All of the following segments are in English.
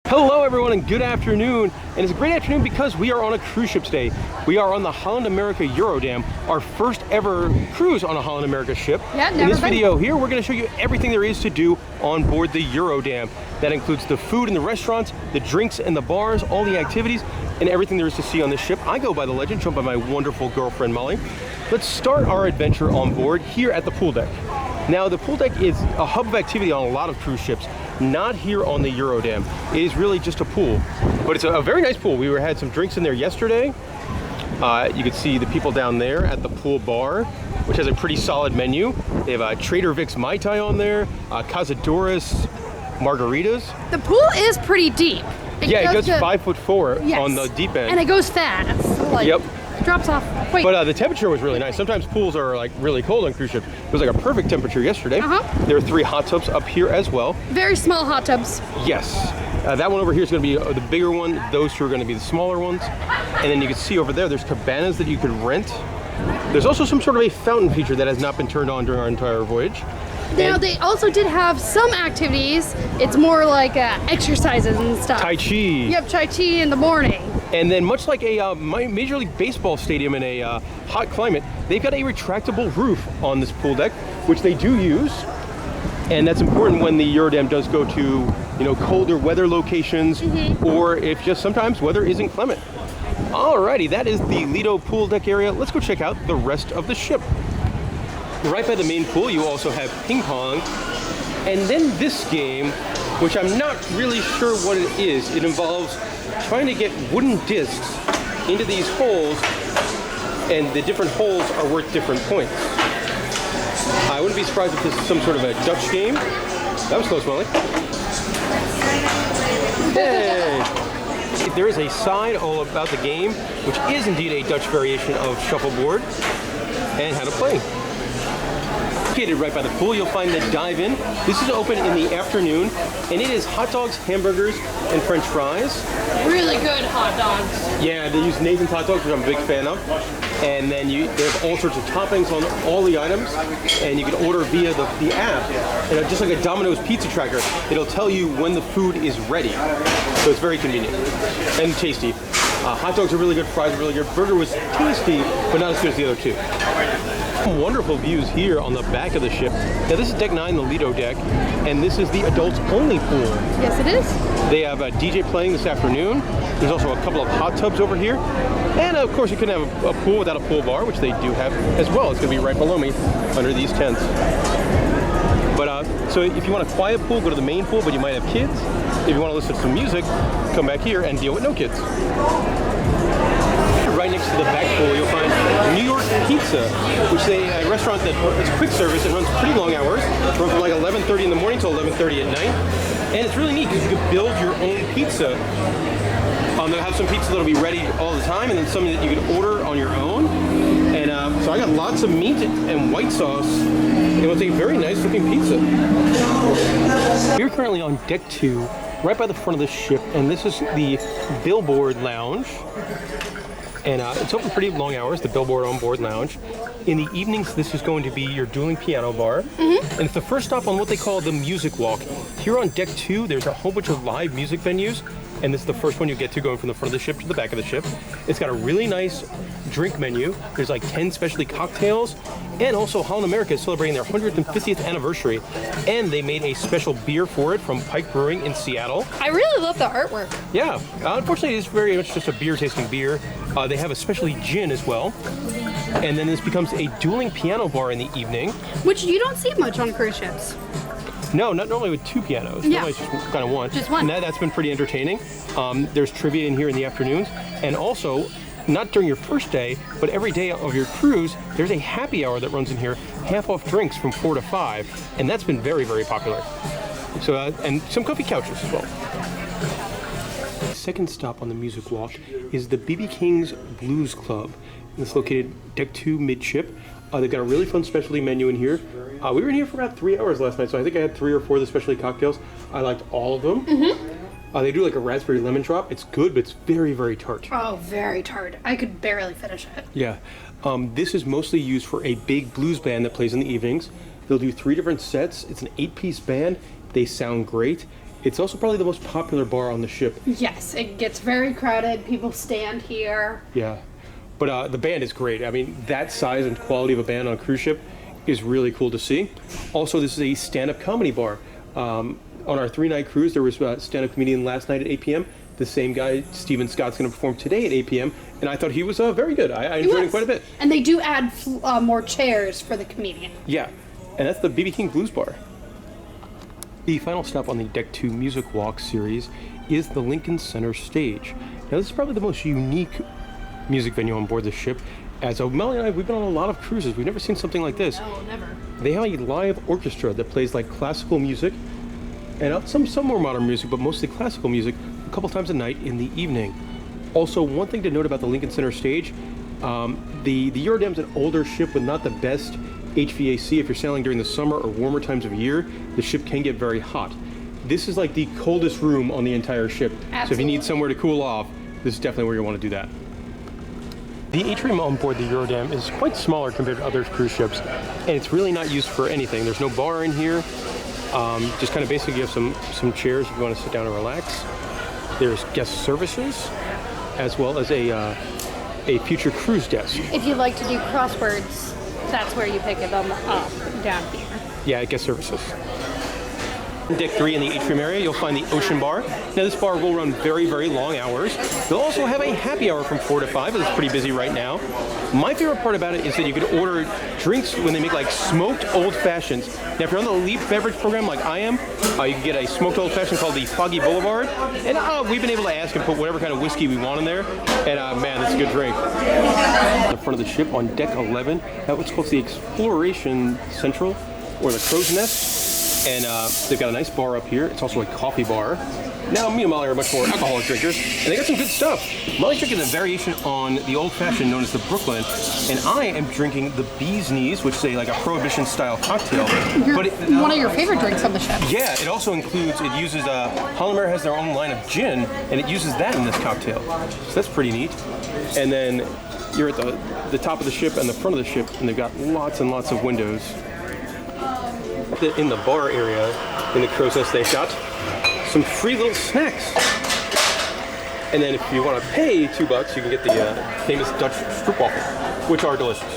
Hello everyone and good afternoon, and it's a great afternoon because we are on a cruise ship today. We are on the Holland America Eurodam, our first ever cruise on a Holland America ship. Yeah, never In this been. video here, we're going to show you everything there is to do on board the Eurodam. That includes the food in the restaurants, the drinks and the bars, all the activities, and everything there is to see on this ship. I go by the legend, joined by my wonderful girlfriend Molly. Let's start our adventure on board here at the pool deck. Now, the pool deck is a hub of activity on a lot of cruise ships. Not here on the Eurodam. It is really just a pool, but it's a very nice pool. We had some drinks in there yesterday. You can see the people down there at the pool bar, which has a pretty solid menu. They have Trader Vic's Mai Tai on there, Cazadores margaritas. The pool is pretty deep. It goes 5'4" Yes. on the deep end. And it goes fast. Like, Yep. Drops off. Wait. But the temperature was really nice. Sometimes pools are like really cold on cruise ships. It was like a perfect temperature yesterday. There are 3 hot tubs up here as well. Very small hot tubs. Yes. That one over here is going to be the bigger one. Those 2 are going to be the smaller ones. And then you can see over there, there's cabanas that you could rent. There's also some sort of a fountain feature that has not been turned on during our entire voyage. Now, they also did have some activities. It's more like exercises and stuff. Tai Chi. Yep, Tai Chi in the morning. And then much like a Major League Baseball stadium in a hot climate, they've got a retractable roof on this pool deck, which they do use. And that's important when the Eurodam does go to, colder weather locations, or if just sometimes weather isn't clement. Alrighty, that is the Lido pool deck area. Let's go check out the rest of the ship. Right by the main pool, you also have ping pong. And then this game, which I'm not really sure what it is. It involves trying to get wooden discs into these holes, and the different holes are worth different points. I wouldn't be surprised if this is some sort of a Dutch game. That was close, Molly. Hey! There is a sign all about the game, which is indeed a Dutch variation of shuffleboard, and how to play. Located right by the pool, you'll find the dive-in. This is open in the afternoon, and it is hot dogs, hamburgers, and French fries. Really good hot dogs. Yeah, they use Nathan's hot dogs, which I'm a big fan of. And then they have all sorts of toppings on all the items, and you can order via the app. And just like a Domino's pizza tracker, it'll tell you when the food is ready. So it's very convenient and tasty. Hot dogs are really good, fries are really good. Burger was tasty, but not as good as the other 2. Wonderful views here on the back of the ship. Now this is deck 9, the Lido deck, and this is the adults only pool. Yes, it is. They have a DJ playing this afternoon. There's also a couple of hot tubs over here. And of course you couldn't have a pool without a pool bar, which they do have as well. It's gonna be right below me under these tents. But so if you want a quiet pool, go to the main pool, but you might have kids. If you want to listen to some music, come back here and deal with no kids. Right next to the back pool, you'll find New York Pizza, which is a restaurant that is quick service and runs pretty long hours. It runs from like 11:30 in the morning till 11:30 at night. And it's really neat because you can build your own pizza. They'll have some pizza that'll be ready all the time, and then some that you can order on your own. And so I got lots of meat and white sauce. It was a very nice looking pizza. We're currently on deck 2, right by the front of the ship, and this is the Billboard Lounge. And it's open pretty long hours, the Billboard on board lounge. In the evenings, this is going to be your dueling piano bar. And it's the first stop on what they call the music walk. Here on deck 2, there's a whole bunch of live music venues. And this is the first one you get to going from the front of the ship to the back of the ship. It's got a really nice drink menu. There's like 10 specialty cocktails. And also Holland America is celebrating their 150th anniversary. And they made a special beer for it from Pike Brewing in Seattle. I really love the artwork. Yeah, unfortunately it's very much just a beer tasting beer. They have a specialty gin as well. And then this becomes a dueling piano bar in the evening. Which you don't see much on cruise ships. No, not normally with 2 pianos. Yeah. Normally it's just kind of one. Just one. And that's been pretty entertaining. There's trivia in here in the afternoons. And also, not during your first day, but every day of your cruise, there's a happy hour that runs in here, half off drinks from 4 to 5. And that's been very, very popular. So, and some comfy couches as well. The second stop on the music walk is the B.B. King's Blues Club. It's located deck 2 midship. They've got a really fun specialty menu in here. We were in here for about 3 hours last night, so I think I had 3 or 4 of the specialty cocktails. I liked all of them. They do like a raspberry lemon drop. It's good, but it's very, very tart. Oh, very tart. I could barely finish it. Yeah. This is mostly used for a big blues band that plays in the evenings. They'll do 3 different sets. It's an 8-piece band. They sound great. It's also probably the most popular bar on the ship. Yes, it gets very crowded. People stand here. Yeah. But the band is great. I mean, that size and quality of a band on a cruise ship is really cool to see. Also, this is a stand-up comedy bar. On our 3-night cruise, there was a stand-up comedian last night at 8 p.m. The same guy, Steven Scott's going to perform today at 8 p.m. And I thought he was very good. I enjoyed him quite a bit. And they do add more chairs for the comedian. Yeah, and that's the BB King Blues Bar. The final stop on the Deck 2 Music Walk series is the Lincoln Center Stage. Now, this is probably the most unique music venue on board the ship. As Melanie and I, we've been on a lot of cruises. We've never seen something like this. No, never. They have a live orchestra that plays like classical music and some more modern music, but mostly classical music, a couple times a night in the evening. Also, one thing to note about the Lincoln Center Stage, the Eurodam's an older ship with not the best HVAC. If you're sailing during the summer or warmer times of year, the ship can get very hot. This is like the coldest room on the entire ship. Absolutely. So if you need somewhere to cool off, this is definitely where you want to do that. The atrium on board the Eurodam is quite smaller compared to other cruise ships, and it's really not used for anything. There's no bar in here. Just kind of basically you have some chairs if you want to sit down and relax. There's guest services, as well as a future cruise desk. If you like to do crosswords, that's where you pick them up down here. Yeah, guest services. In Deck 3 in the atrium area, you'll find the Ocean Bar. Now, this bar will run very, very long hours. They'll also have a happy hour from 4 to 5. It's pretty busy right now. My favorite part about it is that you can order drinks when they make like smoked old fashions. Now, if you're on the Leap beverage program like I am, you can get a smoked old fashioned called the Foggy Boulevard. And we've been able to ask and put whatever kind of whiskey we want in there. And man, that's a good drink. On the front of the ship on Deck 11, that's what's called the Exploration Central, or the Crow's Nest. And they've got a nice bar up here. It's also a coffee bar. Now, me and Molly are much more alcoholic drinkers, and they got some good stuff. Molly's drinking a variation on the old-fashioned known as the Brooklyn, and I am drinking the Bee's Knees, which is like a Prohibition-style cocktail. One of your favorite drinks on the ship. Yeah, it also includes, it uses, Holland has their own line of gin, and it uses that in this cocktail. So that's pretty neat. And then you're at the top of the ship and the front of the ship, and they've got lots and lots of windows. In the bar area, in the Crow's Nest, they've got some free little snacks. And then if you want to pay $2, you can get the famous Dutch stroopwafel, which are delicious.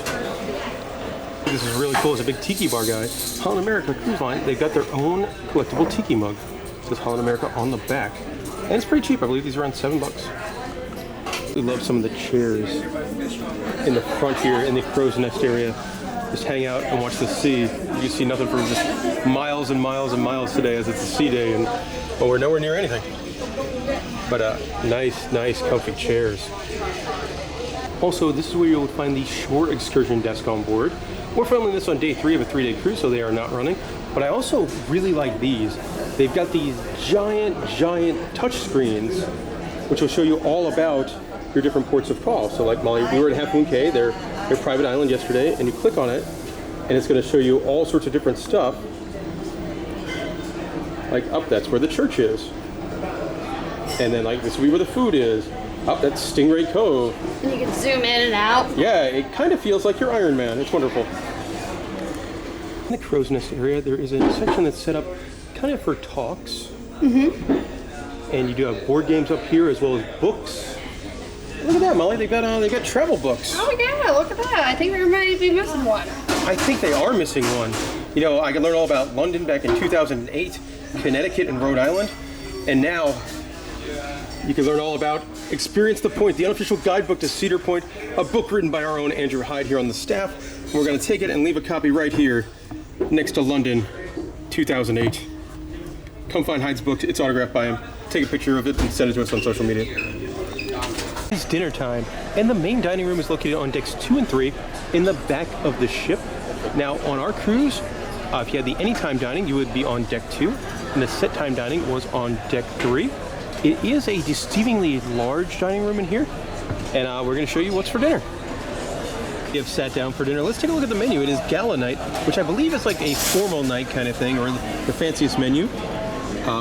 This is really cool. It's a big tiki bar guy. Holland America Cruise Line, they've got their own collectible tiki mug. It says Holland America on the back. And it's pretty cheap. I believe these are around $7. We love some of the chairs in the front here in the Crow's Nest area. Just hang out and watch the sea. You see nothing for just miles and miles and miles today, as it's a sea day, and well, we're nowhere near anything. But nice, comfy chairs. Also, this is where you'll find the shore excursion desk on board. We're filming this on day 3 of a 3-day cruise, so they are not running. But I also really like these. They've got these giant touch screens, which will show you all about your different ports of call. So like Molly, we were at Half Moon Cay, their private island yesterday, and you click on it, and it's going to show you all sorts of different stuff. Like up, that's where the church is. And then like this will be where the food is. Up, that's Stingray Cove. And you can zoom in and out. Yeah, it kind of feels like you're Iron Man. It's wonderful. In the Crow's Nest area, there is a section that's set up kind of for talks. And you do have board games up here as well as books. Look at that, Molly. They got travel books. Oh yeah, look at that. I think we might be missing one. I think they are missing one. You know, I learned all about London back in 2008, Connecticut and Rhode Island, and now you can learn all about Experience the Point, the unofficial guidebook to Cedar Point, a book written by our own Andrew Hyde here on the staff. And we're going to take it and leave a copy right here next to London 2008. Come find Hyde's book. It's autographed by him. Take a picture of it and send it to us on social media. It's dinner time, and the main dining room is located on decks 2 and 3 in the back of the ship. Now, on our cruise, if you had the anytime dining, you would be on deck 2, and the set time dining was on deck 3. It is a deceivingly large dining room in here, and we're going to show you what's for dinner. We have sat down for dinner. Let's take a look at the menu. It is gala night, which I believe is like a formal night kind of thing, or the fanciest menu.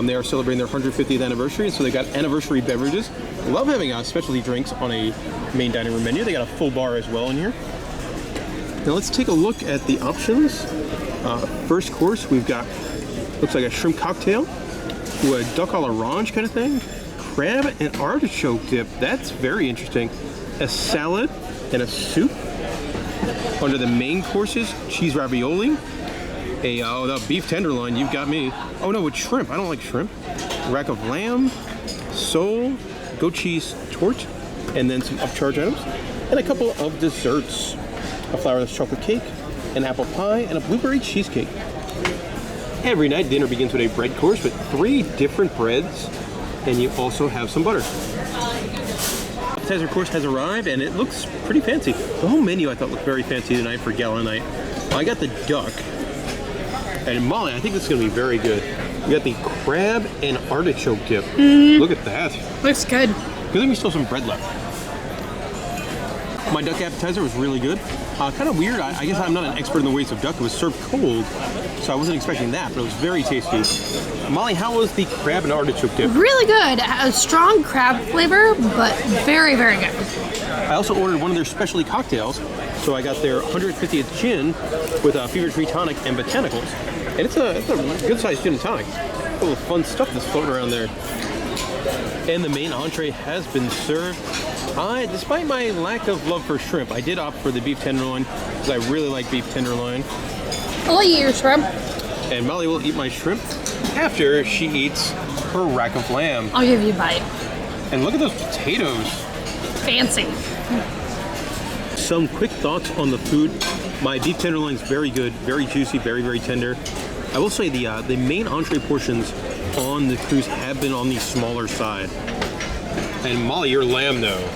They are celebrating their 150th anniversary, so they got anniversary beverages. Love having specialty drinks on a main dining room menu. They got a full bar as well in here. Now let's take a look at the options. First course, we've got, looks like a shrimp cocktail, Ooh, a duck à l'orange kind of thing. Crab and artichoke dip. That's very interesting. A salad and a soup. Under the main courses, cheese ravioli. The beef tenderloin, you've got me. Oh no, with shrimp. I don't like shrimp. Rack of lamb, sole, goat cheese torte, and then some upcharge items. And a couple of desserts. A flourless chocolate cake, an apple pie, and a blueberry cheesecake. Every night, dinner begins with a bread course with 3 different breads, and you also have some butter. Appetizer course has arrived, and it looks pretty fancy. The whole menu I thought looked very fancy tonight for gala night. I got the duck, and Molly, I think this is going to be very good. We got the crab and artichoke dip. Look at that. Looks good. Good thing we still have some bread left. My duck appetizer was really good. Kind of weird. I guess I'm not an expert in the ways of duck. It was served cold, so I wasn't expecting that, but it was very tasty. Molly, how was the crab and artichoke dip? Really good. A strong crab flavor, but very, very good. I also ordered one of their specialty cocktails, so I got their 150th gin with a fever tree tonic and botanicals. And it's a good-sized gin and tonic. Full of fun stuff that's floating around there. And the main entree has been served. Despite my lack of love for shrimp, I did opt for the beef tenderloin because I really like beef tenderloin. I'll eat your shrimp. And Molly will eat my shrimp after she eats her rack of lamb. I'll give you a bite. And look at those potatoes. Fancy. Some quick thoughts on the food. My beef tenderloin is very good, very juicy, very, very tender. I will say the main entree portions on the cruise have been on the smaller side. And Molly, your lamb though.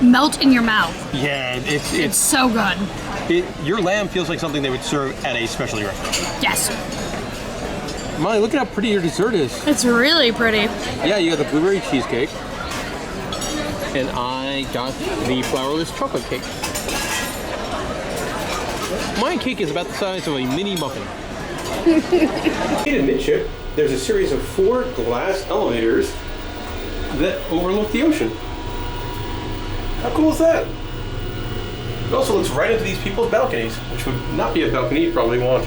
Melt in your mouth. Yeah, It's so good. Your lamb feels like something they would serve at a specialty restaurant. Yes. Molly, look at how pretty your dessert is. It's really pretty. Yeah, you got the blueberry cheesecake. And I got the flourless chocolate cake. My cake is about the size of a mini muffin. In midship, there's a series of 4 glass elevators that overlook the ocean. How cool is that? It also looks right into these people's balconies, which would not be a balcony you'd probably want.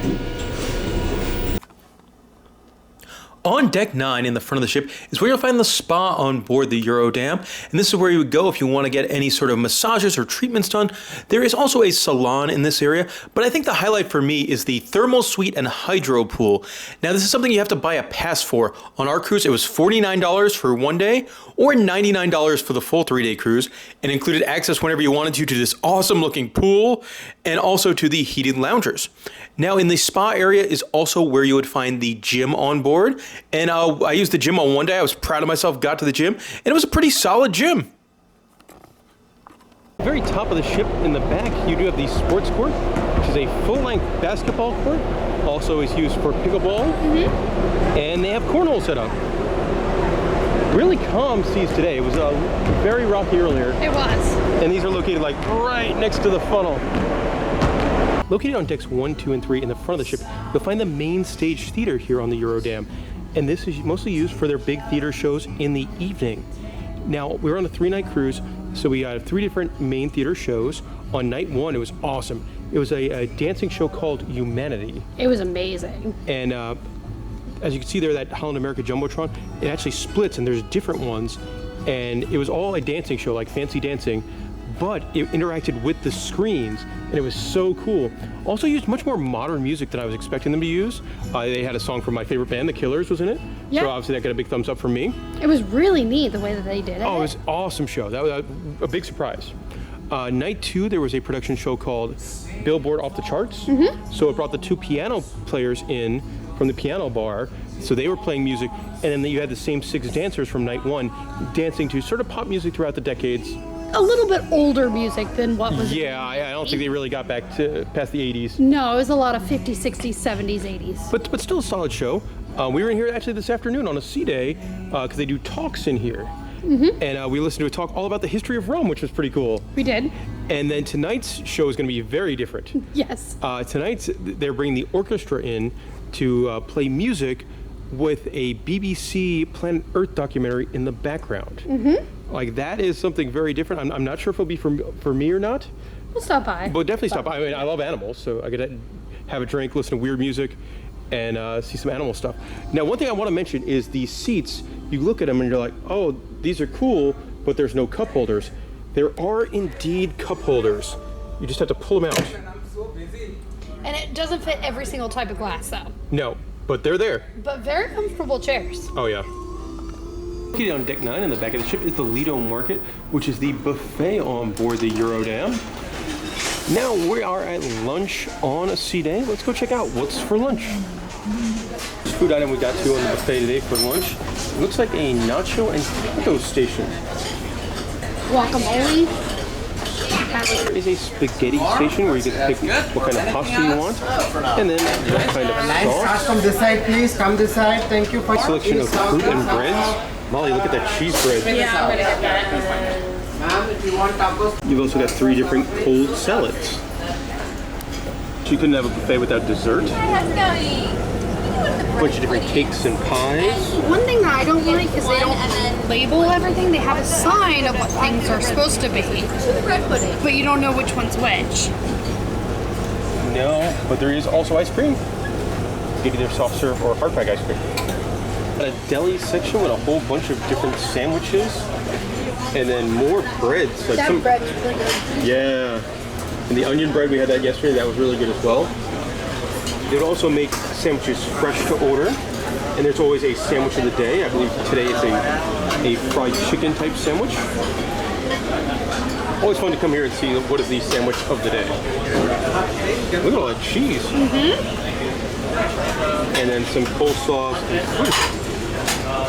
On deck 9 in the front of the ship is where you'll find the spa on board the Eurodam, and this is where you would go if you want to get any sort of massages or treatments done. There is also a salon in this area, but I think the highlight for me is the thermal suite and hydro pool. Now this is something you have to buy a pass for. On our cruise it was $49 for 1 day or $99 for the full 3-day cruise, and included access whenever you wanted to this awesome looking pool and also to the heated loungers. Now in the spa area is also where you would find the gym on board. And I used the gym on 1 day. I was proud of myself, got to the gym, and it was a pretty solid gym. At the very top of the ship in the back, you do have the sports court, which is a full-length basketball court. Also is used for pickleball. And they have cornhole set up. Really calm seas today. It was very rocky earlier. It was. And these are located like right next to the funnel. Located on decks 1, 2, and 3 in the front of the ship, you'll find the main stage theater here on the Eurodam. And this is mostly used for their big theater shows in the evening. Now, we were on a 3-night cruise, so we had 3 different main theater shows. On night 1, it was awesome. It was a dancing show called Humanity. It was amazing. And as you can see there, that Holland America Jumbotron, it actually splits and there's different ones. And it was all a dancing show, like fancy dancing, but it interacted with the screens, and it was so cool. Also used much more modern music than I was expecting them to use. They had a song from my favorite band, The Killers, was in it. Yeah. So obviously that got a big thumbs up from me. It was really neat the way that they did it. Oh, it was an awesome show. That was a big surprise. Night 2, there was a production show called Billboard Off the Charts. So it brought the 2 piano players in from the piano bar. So they were playing music, and then you had the same 6 dancers from night 1 dancing to sort of pop music throughout the decades. A little bit older music than what was. Yeah, I don't think they really got back to past the 80s. No, it was a lot of 50s, 60s, 70s, 80s. But still a solid show. We were in here actually this afternoon on a sea day because they do talks in here. And we listened to a talk all about the history of rum, which was pretty cool. We did. And then tonight's show is going to be very different. Yes. Tonight's, they're bringing the orchestra in to play music with a BBC Planet Earth documentary in the background. Like that is something very different. I'm not sure if it'll be for me or not. We'll stop by. But definitely stop by. I mean, I love animals, so I get to have a drink, listen to weird music, and see some animal stuff. Now, one thing I want to mention is these seats. You look at them and you're like, oh, these are cool, but there's no cup holders. There are indeed cup holders. You just have to pull them out. And it doesn't fit every single type of glass, though. No, but they're there. But very comfortable chairs. Oh, yeah. Located on deck 9 in the back of the ship is the Lido Market, which is the buffet on board the Eurodam. Now we are at lunch on a sea day. Let's go check out what's for lunch. Food item we got to on the buffet today for lunch. It looks like a nacho and taco station. Guacamole. There is a spaghetti station where you get to pick what kind of pasta you want, and then what kind of sauce. Come this side, please. Come this side. Thank you for Selection of fruit and breads. Molly, look at that cheese bread. Yeah, I'm gonna get that. Ma'am, if you want tacos. You've also got 3 different cold salads. So you couldn't have a buffet without dessert. A bunch of different cakes and pies. One thing that I don't like is they don't label everything. They have a sign of what things are supposed to be, but you don't know which one's which. No, but there is also ice cream. You get either soft serve or hard pack ice cream. A deli section with a whole bunch of different sandwiches, and then more breads. Like That bread's really good. Yeah, and the onion bread, we had that yesterday. That was really good as well. They would also make sandwiches fresh to order, and there's always a sandwich of the day. I believe today it's a fried chicken type sandwich. Always fun to come here and see what is the sandwich of the day. Look at all that cheese. And then some coleslaw and fruit.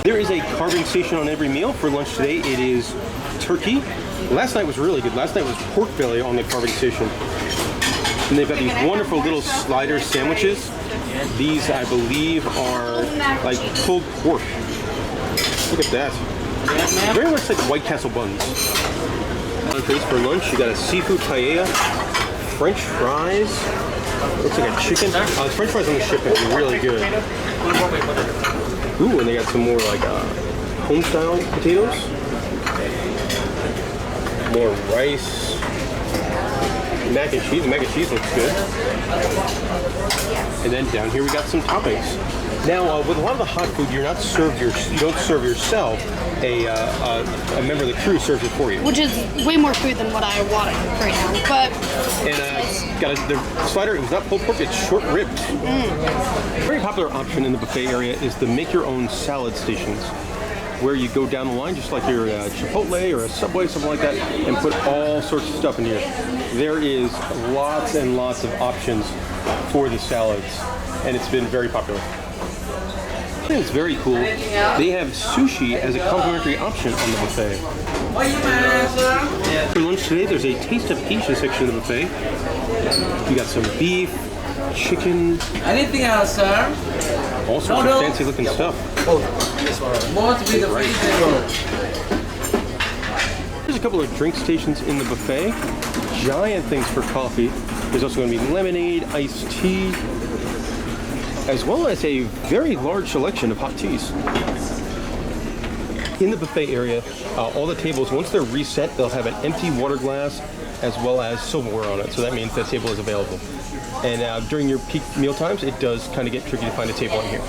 There is a carving station on every meal. For lunch today, it is turkey. Last night was really good. Last night was pork belly on the carving station. And they've got these wonderful little slider sandwiches. These, I believe, are like pulled pork. Look at that. Very much like White Castle buns. Entrees for lunch, you got a seafood paella, French fries. Looks like a chicken. The French fries on the ship are really good. Ooh, and they got some more like home-style potatoes. More rice. Mac and cheese. The mac and cheese looks good. And then down here we got some toppings. Now, with a lot of the hot food, you don't serve yourself. A member of the crew serves it for you. Which is way more food than what I want right now. But And the slider, it was not pulled pork, it's short ribbed. A very popular option in the buffet area is the make your own salad stations, where you go down the line just like you're a Chipotle or a Subway, something like that, and put all sorts of stuff in here. There is lots and lots of options for the salads, and it's been very popular. I think it's very cool. They have sushi as a complimentary option on the buffet. For lunch today, there's a Taste of Asia section of the buffet. You got some beef, chicken. Anything else, sir? All sorts of fancy looking stuff. More to be the There's a couple of drink stations in the buffet. Giant things for coffee. There's also going to be lemonade, iced tea, as well as a very large selection of hot teas. In the buffet area, all the tables, once they're reset, they'll have an empty water glass as well as silverware on it. So that means that table is available. And during your peak meal times, it does kind of get tricky to find a table in here.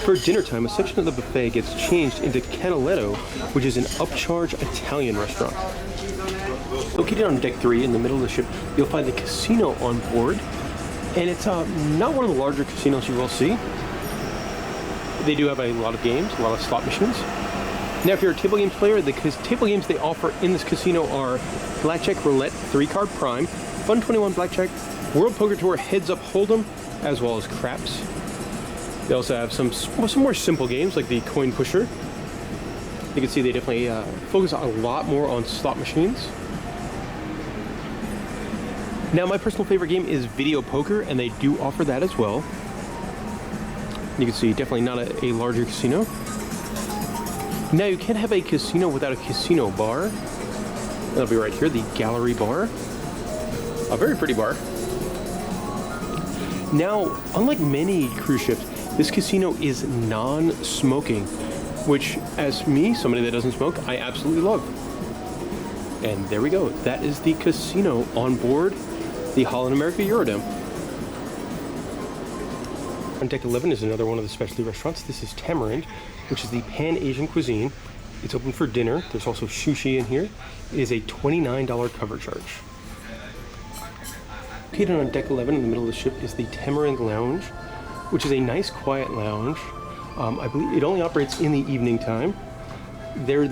For dinner time, a section of the buffet gets changed into Canaletto, which is an upcharge Italian restaurant. Located on deck 3 in the middle of the ship, you'll find the casino on board. And it's not one of the larger casinos you will see. They do have a lot of games, a lot of slot machines. Now, if you're a table games player, the table games they offer in this casino are Blackjack Roulette 3-card Prime, Fun 21 Blackjack, World Poker Tour Heads Up Hold'em, as well as craps. They also have some more simple games like the Coin Pusher. You can see they definitely focus a lot more on slot machines. Now, my personal favorite game is video poker, and they do offer that as well. You can see definitely not a larger casino. Now, you can't have a casino without a casino bar. That'll be right here, the Gallery Bar. A very pretty bar. Now, unlike many cruise ships, this casino is non-smoking, which, as me, somebody that doesn't smoke, I absolutely love. And there we go. That is the casino on board the Holland America Eurodam. On deck 11 is another one of the specialty restaurants. This is Tamarind, which is the Pan-Asian cuisine. It's open for dinner. There's also sushi in here. It is a $29 cover charge. Located on deck 11 in the middle of the ship is the Tamarind Lounge, which is a nice quiet lounge. I believe it only operates in the evening time. Their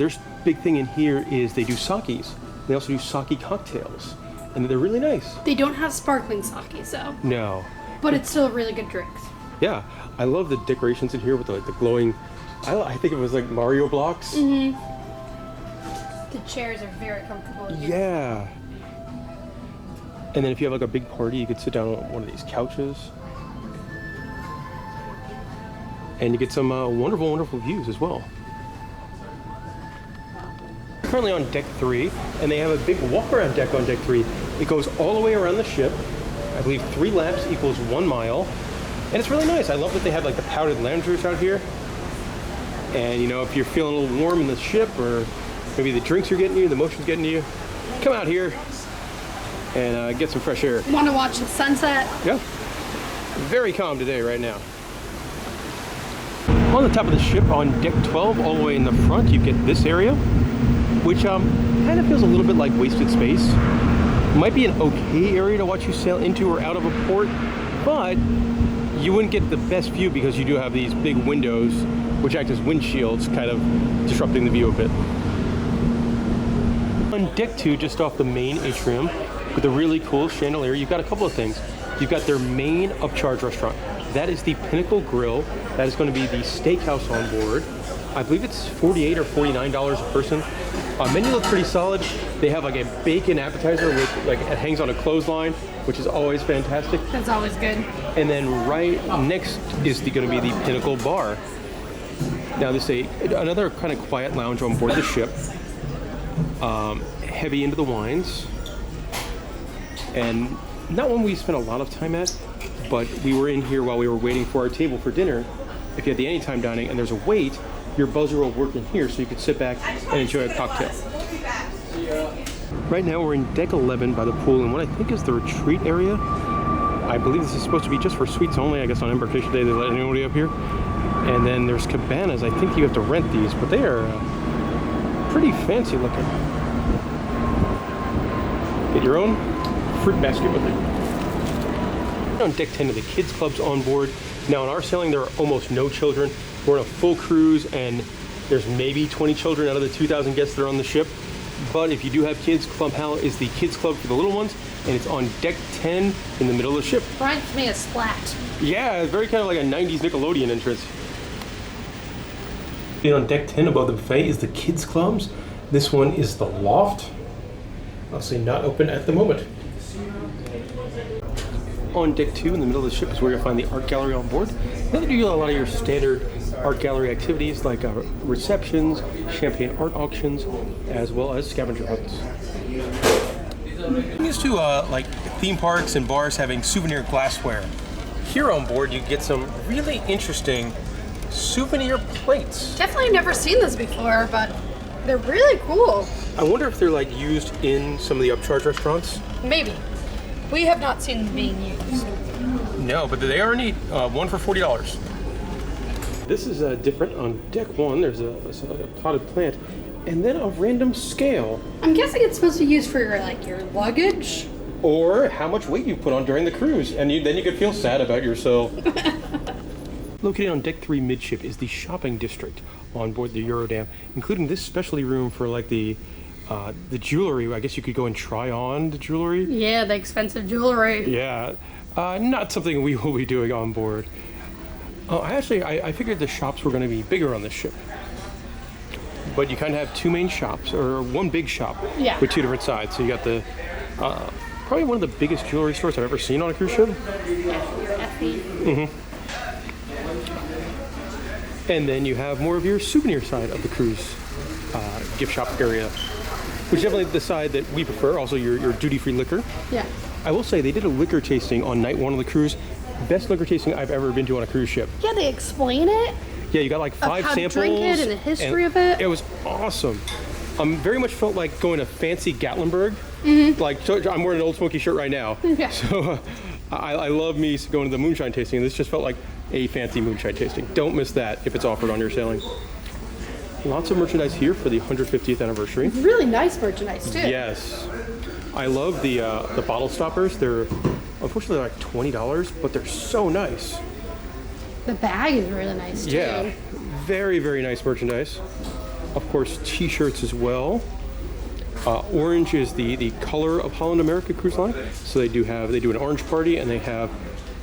big thing in here is they do sakis. They also do sake cocktails, and they're really nice. They don't have sparkling sake, so. No. But it's still a really good drink. Yeah, I love the decorations in here with the glowing, I think it was like Mario blocks. The chairs are very comfortable in here. Yeah. And then if you have like a big party, you could sit down on one of these couches. And you get some wonderful, wonderful views as well. Currently on deck 3, and they have a big walk-around deck on deck 3. It goes all the way around the ship. I believe 3 laps equals 1 mile. And it's really nice. I love that they have like the powdered loungers out here. And you know, if you're feeling a little warm in the ship, or maybe the drinks are getting you, the motion's getting you, come out here and get some fresh air. Want to watch the sunset? Yeah. Very calm today right now. On the top of the ship on deck 12, all the way in the front, you get this area, which kind of feels a little bit like wasted space. Might be an okay area to watch you sail into or out of a port, but you wouldn't get the best view because you do have these big windows which act as windshields, kind of disrupting the view a bit. On deck 2, just off the main atrium, with a really cool chandelier, you've got a couple of things. You've got their main upcharge restaurant. That is the Pinnacle Grill. That is going to be the steakhouse on board. I believe it's $48 or $49 a person. Menu looks pretty solid. They have like a bacon appetizer with like it hangs on a clothesline, which is always fantastic. That's always good. And then right next is going to be the Pinnacle Bar. Now this is another kind of quiet lounge on board the ship. Heavy into the wines, and not one we spent a lot of time at, but we were in here while we were waiting for our table for dinner. If you had the anytime dining and there's a wait, your buzzer will work in here so you could sit back and enjoy a cocktail. Right now we're in deck 11 by the pool in what I think is the retreat area. I believe this is supposed to be just for suites only. I guess on embarkation day they let anybody up here. And then there's cabanas. I think you have to rent these, but they are pretty fancy looking. Get your own fruit basket with it. On deck 10 of the kids clubs on board. Now on our sailing there are almost no children. We're on a full cruise and there's maybe 20 children out of the 2,000 guests that are on the ship. But if you do have kids, Club Hal is the kids club for the little ones, and it's on deck 10 in the middle of the ship. Reminds me of Splat. Yeah, very kind of like a 90s Nickelodeon entrance. And on deck 10 above the buffet is the kids clubs. This one is the loft. Obviously not open at the moment. On deck 2 in the middle of the ship is where you'll find the art gallery on board. They do a lot of your standard art gallery activities like receptions, champagne art auctions, as well as scavenger hunts. I'm used to like theme parks and bars having souvenir glassware. Here on board you get some really interesting souvenir plates. Definitely never seen this before, but they're really cool. I wonder if they're like used in some of the upcharge restaurants. Maybe. We have not seen them being used. No, but they are neat. One for $40. This is different. On deck 1, there's a potted plant, and then a random scale. I'm guessing it's supposed to be used for your luggage, or how much weight you put on during the cruise, and then you could feel sad about yourself. Located on deck 3 midship is the shopping district on board the Eurodam, including this specialty room for like the jewelry. I guess you could go and try on the jewelry. Yeah, the expensive jewelry. Yeah, not something we will be doing on board. I figured the shops were going to be bigger on this ship. But you kind of have 2 main shops, or one big shop with 2 different sides. So you got the, probably one of the biggest jewelry stores I've ever seen on a cruise ship. And then you have more of your souvenir side of the cruise gift shop area, which is definitely the side that we prefer. Also your duty-free liquor. Yeah. I will say they did a liquor tasting on night 1 of the cruise. Best liquor tasting I've ever been to on a cruise ship. Yeah, they explain it. Yeah, you got like 5 how samples. To drink it and the history of it. It was awesome. Very much felt like going to fancy Gatlinburg. Like, so I'm wearing an Old Smoky shirt right now. Yeah. So I love me going to the moonshine tasting, and this just felt like a fancy moonshine tasting. Don't miss that if it's offered on your sailing. Lots of merchandise here for the 150th anniversary. Really nice merchandise too. Yes. I love the bottle stoppers. They're unfortunately like $20, but they're so nice. The bag is really nice too. Yeah. Very, very nice merchandise. Of course, t-shirts as well. Orange is the color of Holland America Cruise Line. So they do an orange party, and they have,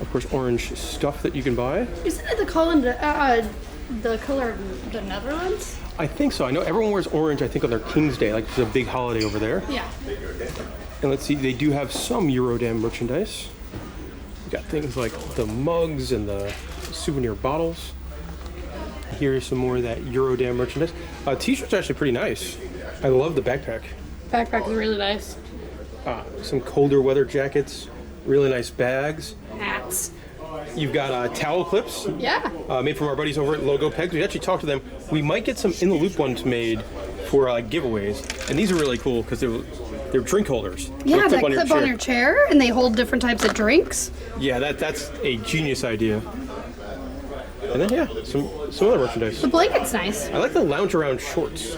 of course, orange stuff that you can buy. Isn't it the color of the Netherlands? I think so. I know everyone wears orange, I think, on their King's Day. Like, it's a big holiday over there. Yeah. And let's see, they do have some Eurodam merchandise. You got things like the mugs and the souvenir bottles. Here's some more of that Eurodam merchandise. T-shirts are actually pretty nice. I love the backpack. Backpack is really nice. Some colder weather jackets, really nice bags. Hats. You've got towel clips. Yeah. Made from our buddies over at Logo Pegs. We actually talked to them. We might get some in the loop ones made for giveaways, and these are really cool because they're drink holders. Yeah, They'll that clip on your chair, and they hold different types of drinks. Yeah, that's a genius idea. And then some other merchandise. The blanket's nice. I like the lounge around shorts.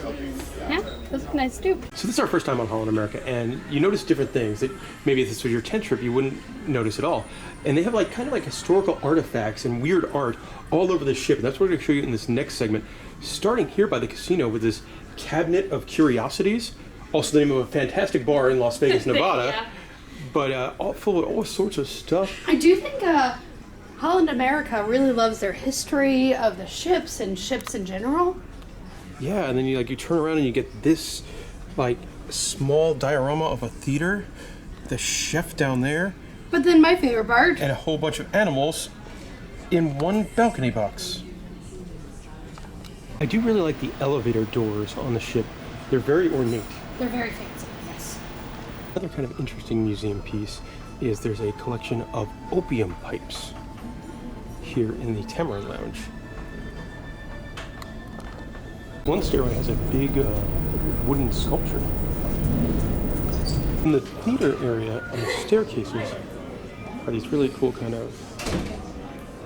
Yeah, those look nice too. So this is our first time on Holland America, and you notice different things that maybe if this was your 10th trip you wouldn't notice at all. And they have kind of historical artifacts and weird art all over the ship, and that's what we're going to show you in this next segment. Starting here by the casino with this cabinet of curiosities, also the name of a fantastic bar in Las Vegas, Nevada. Yeah. But all full of all sorts of stuff. I do think Holland America really loves their history of the ships and ships in general. Yeah, and then you turn around and you get this small diorama of a theater, the chef down there, But then my favorite part. and a whole bunch of animals in one balcony box. I do really like the elevator doors on the ship. They're very ornate. They're very fancy, yes. Another kind of interesting museum piece is there's a collection of opium pipes here in the Tamarind Lounge. One stairway has a big wooden sculpture. In the theater area, on the staircases, are these really cool kind of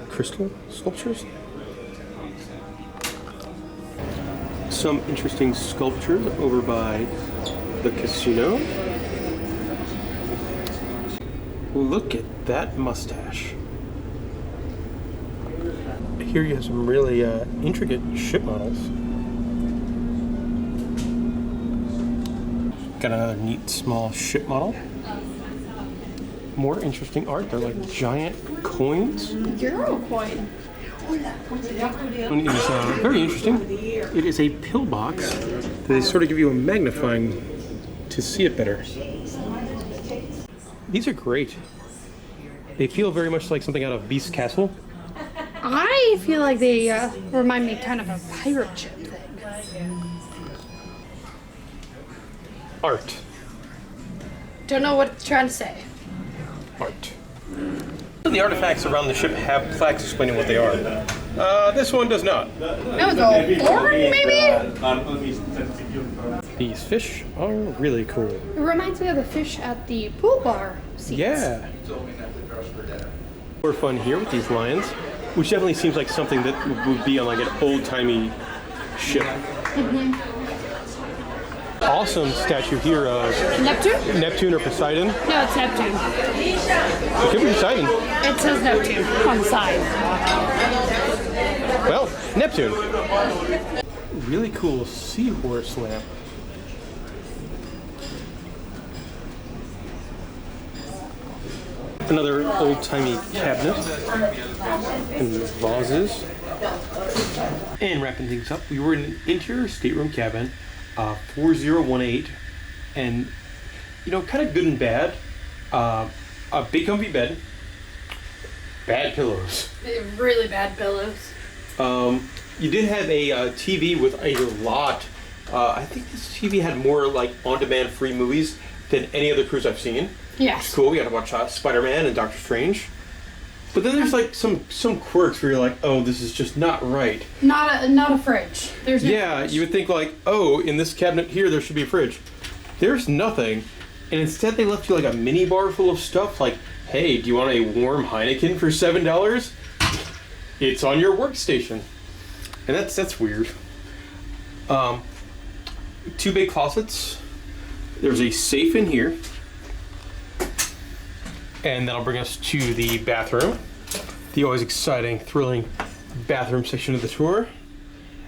crystal sculptures. Some interesting sculptures over by the casino. Look at that mustache. Here you have some really intricate ship models. Got another neat small ship model. More interesting art. They're like giant coins. Euro coin. One is very interesting. It is a pillbox that they sort of give you a magnifying to see it better. These are great. They feel very much like something out of Beast Castle. I feel like they remind me kind of a pirate ship thing. Art. Don't know what it's trying to say. Art. The artifacts around the ship have plaques explaining what they are. This one does not. No, the horn, maybe? These fish are really cool. It reminds me of the fish at the pool bar seats. Yeah. More fun here with these lions, which definitely seems like something that would be on an old-timey ship. Mm-hmm. Awesome statue here of Neptune or Poseidon. No, it's Neptune. It could be Poseidon. It says Neptune on the side. Well, Neptune. Really cool seahorse lamp. Another old-timey cabinet and vases. And wrapping things up, we were in an interior stateroom cabin, 4018, and kind of good and bad. A big comfy bed, bad pillows. Really bad pillows. You did have a TV with a lot. I think this TV had more on-demand free movies than any other cruise I've seen. Yes. It's cool. We got to watch Spider-Man and Doctor Strange. But then there's some quirks where you're like, oh, this is just not right. Not a fridge. There's no fridge. You would think in this cabinet here there should be a fridge. There's nothing, and instead they left you a mini bar full of stuff like Hey, do you want a warm Heineken for $7? It's on your workstation. And that's weird. 2 big closets. There's a safe in here. And that'll bring us to the bathroom. The always exciting, thrilling bathroom section of the tour.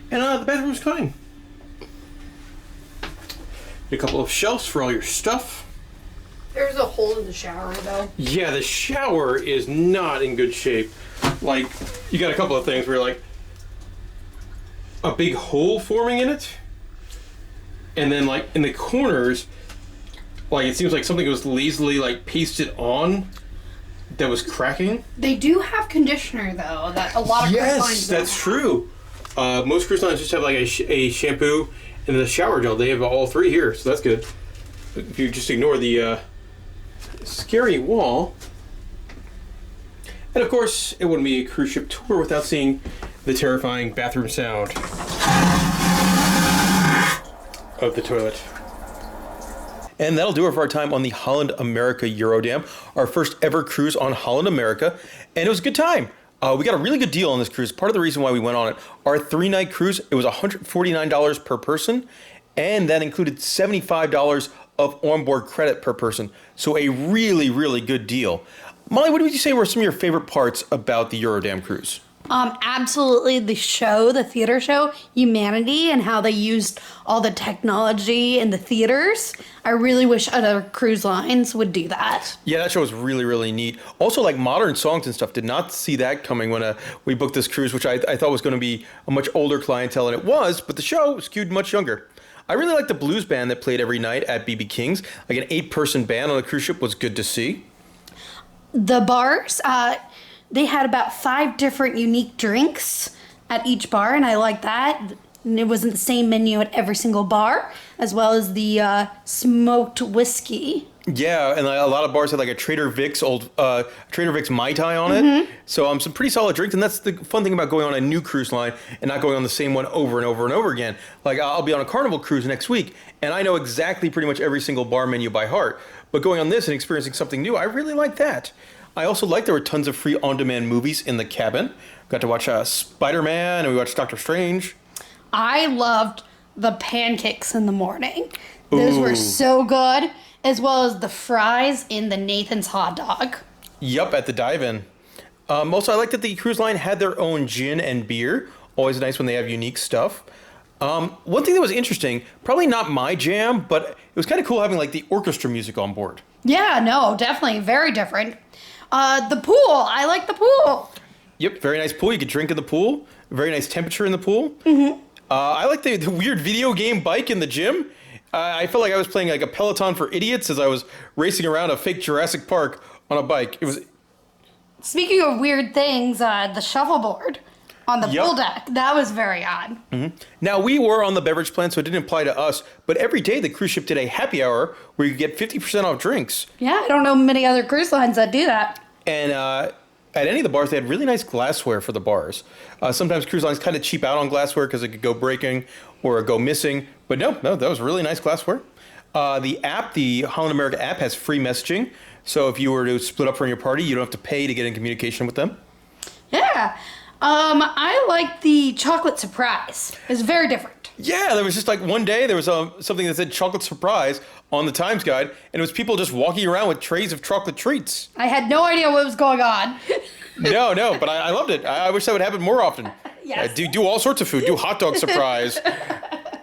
And the bathroom's clean. A couple of shelves for all your stuff. There's a hole in the shower, though. Yeah, the shower is not in good shape. Like, you got a couple of things where you're like, a big hole forming in it. And then, like, in the corners, like, it seems like something was lazily, like, pasted on that was cracking. They do have conditioner, though, that a lot of cruise lines Yes, don't that's have. true. Most cruise lines just have, like, a shampoo and then a shower gel. They have all 3 here, so that's good. But if you just ignore the scary wall. And, of course, it wouldn't be a cruise ship tour without seeing the terrifying bathroom sound of the toilet. And that'll do it for our time on the Holland America Eurodam, our first ever cruise on Holland America, and it was a good time. We got a really good deal on this cruise. Part of the reason why we went on it, our 3-night cruise, it was $149 per person, and that included $75 of onboard credit per person. So a really, really good deal. Molly, what would you say were some of your favorite parts about the Eurodam cruise? Absolutely the show, the theater show, Humanity, and how they used all the technology in the theaters. I really wish other cruise lines would do that. Yeah, that show was really, really neat. Also, like modern songs and stuff, did not see that coming when we booked this cruise, which I thought was going to be a much older clientele, and it was, but the show skewed much younger. I really liked the blues band that played every night at BB King's. Like an 8-person band on a cruise ship was good to see. The bars, they had about 5 different unique drinks at each bar, and I like that. And it wasn't the same menu at every single bar, as well as the smoked whiskey. Yeah, and a lot of bars had like a Trader Vic's Mai Tai on it. So some pretty solid drinks, and that's the fun thing about going on a new cruise line and not going on the same one over and over and over again. Like I'll be on a Carnival cruise next week, and I know exactly pretty much every single bar menu by heart. But going on this and experiencing something new, I really like that. I also liked there were tons of free on-demand movies in the cabin. Got to watch Spider-Man, and we watched Doctor Strange. I loved the pancakes in the morning. Those were so good, as well as the fries in the Nathan's hot dog. Yup, at the dive-in. Also, I liked that the cruise line had their own gin and beer. Always nice when they have unique stuff. One thing that was interesting, probably not my jam, but it was kind of cool having like the orchestra music on board. Yeah, no, definitely very different. The pool, I like the pool. Yep, very nice pool. You could drink in the pool. Very nice temperature in the pool. I like the weird video game bike in the gym. I felt like I was playing like a Peloton for idiots as I was racing around a fake Jurassic Park on a bike. It was. Speaking of weird things, the shuffleboard on the pool deck, that was very odd. Now, we were on the beverage plan, so it didn't apply to us, but every day the cruise ship did a happy hour where you could get 50% off drinks. Yeah, I don't know many other cruise lines that do that. And at any of the bars, they had really nice glassware for the bars. Sometimes cruise lines kind of cheap out on glassware because it could go breaking or go missing. But no, that was really nice glassware. The app, the Holland America app, has free messaging. So if you were to split up from your party, you don't have to pay to get in communication with them. Yeah. I like the chocolate surprise. It's very different. Yeah, there was just like one day there was something that said chocolate surprise on the Times Guide, and it was people just walking around with trays of chocolate treats. I had no idea what was going on. No, but I loved it. I wish that would happen more often. Yes. Do all sorts of food. Do hot dog surprise.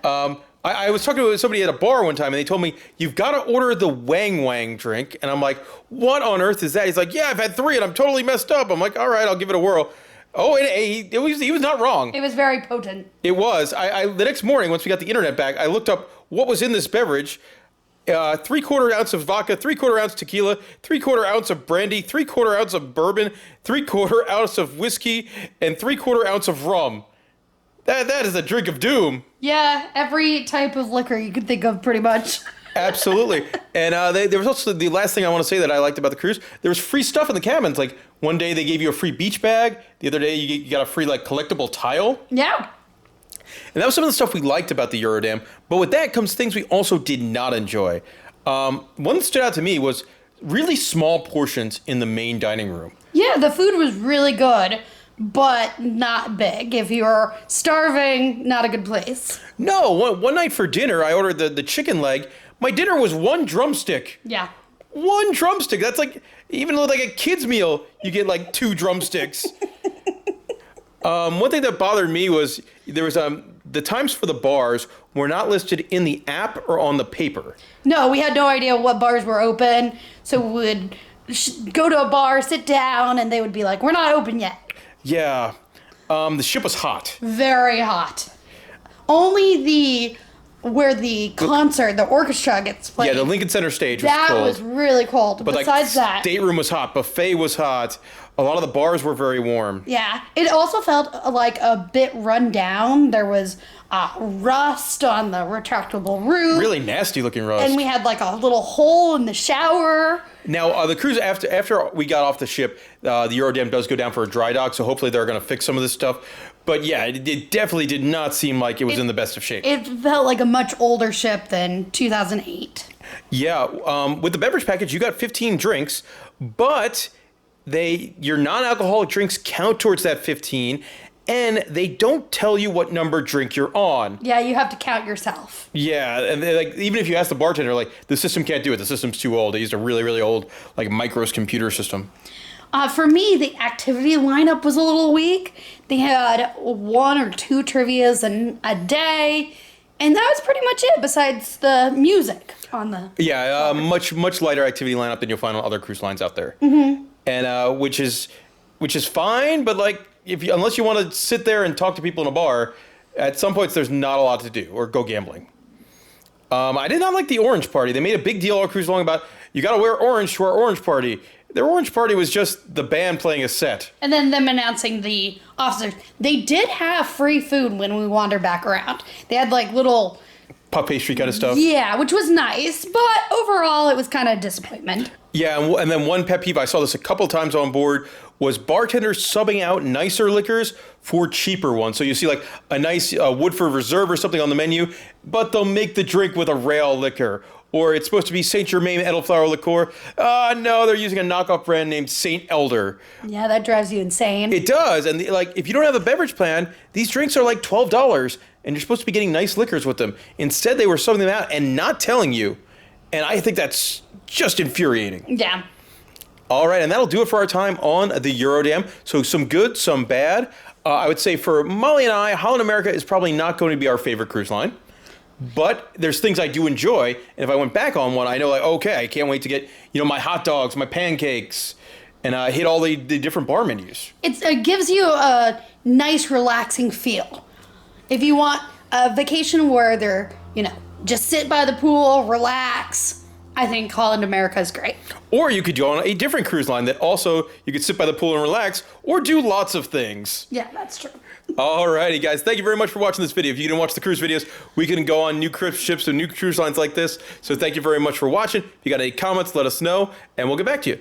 I was talking to somebody at a bar one time, and they told me, you've got to order the Wang Wang drink. And I'm like, what on earth is that? He's like, yeah, I've had 3, and I'm totally messed up. I'm like, all right, I'll give it a whirl. Oh, he was not wrong. It was very potent. It was. The next morning, once we got the internet back, I looked up what was in this beverage. 3/4 ounce of vodka, 3/4 ounce tequila, 3/4 ounce of brandy, 3/4 ounce of bourbon, 3/4 ounce of whiskey, and 3/4 ounce of rum. That is a drink of doom. Yeah, every type of liquor you could think of, pretty much. Absolutely. And there was also the last thing I want to say that I liked about the cruise. There was free stuff in the cabins. Like one day they gave you a free beach bag. The other day you got a free like collectible tile. Yeah. And that was some of the stuff we liked about the Eurodam. But with that comes things we also did not enjoy. One that stood out to me was really small portions in the main dining room. Yeah, the food was really good, but not big. If you're starving, not a good place. No, one night for dinner, I ordered the chicken leg. My dinner was one drumstick. Yeah. One drumstick. That's like, even like a kid's meal, you get like 2 drumsticks. One thing that bothered me was there was the times for the bars were not listed in the app or on the paper. No, we had no idea what bars were open, so we would go to a bar, sit down, and they would be like, "We're not open yet." Yeah. The ship was hot. Very hot. Only where the concert, the orchestra gets played. Yeah, the Lincoln Center stage was that cold. was really cold. But Besides like, that, stateroom was hot, buffet was hot. A lot of the bars were very warm. yeah, it also felt like a bit run down. There was rust on the retractable roof. Really nasty looking rust. And we had like a little hole in the shower. Now, the cruise, after we got off the ship, the Eurodam does go down for a dry dock, so hopefully they're going to fix some of this stuff. But yeah, it definitely did not seem like it was in the best of shape. It felt like a much older ship than 2008. Yeah, with the beverage package, you got 15 drinks, but your non-alcoholic drinks count towards that 15, and they don't tell you what number drink you're on. Yeah, you have to count yourself. Yeah, and like even if you ask the bartender, like the system can't do it. The system's too old. They used a really, really old like Micros computer system. For me, the activity lineup was a little weak. They had 1 or 2 trivias a day, and that was pretty much it. Besides the music on the much lighter activity lineup than you'll find on other cruise lines out there. Mm-hmm. And which is fine, but like unless you want to sit there and talk to people in a bar, at some points there's not a lot to do or go gambling. I did not like the orange party. They made a big deal all cruise long about you got to wear orange to our orange party. Their orange party was just the band playing a set. And then them announcing the officers. They did have free food when we wandered back around. They had like little puff pastry kind of stuff. Yeah, which was nice, but overall it was kind of a disappointment. Yeah, and then one pet peeve, I saw this a couple times on board, was bartenders subbing out nicer liquors for cheaper ones. So you see like a nice Woodford Reserve or something on the menu, but they'll make the drink with a rail liquor. Or it's supposed to be Saint Germain Elderflower liqueur. No, they're using a knockoff brand named Saint Elder. Yeah, that drives you insane. It does. And like, if you don't have a beverage plan, these drinks are like $12, and you're supposed to be getting nice liquors with them. Instead, they were subbing them out and not telling you. And I think that's just infuriating. Yeah. All right, and that'll do it for our time on the Eurodam. So some good, some bad. I would say for Molly and I, Holland America is probably not going to be our favorite cruise line. But there's things I do enjoy, and if I went back on one, I know like, okay, I can't wait to get, my hot dogs, my pancakes, and hit all the different bar menus. It gives you a nice, relaxing feel. If you want a vacation where they're, just sit by the pool, relax, I think Holland America is great. Or you could go on a different cruise line that also you could sit by the pool and relax, or do lots of things. Yeah, that's true. Alrighty, guys. Thank you very much for watching this video. If you didn't watch the cruise videos, we can go on new cruise ships and new cruise lines like this. So thank you very much for watching. If you got any comments, let us know, and we'll get back to you.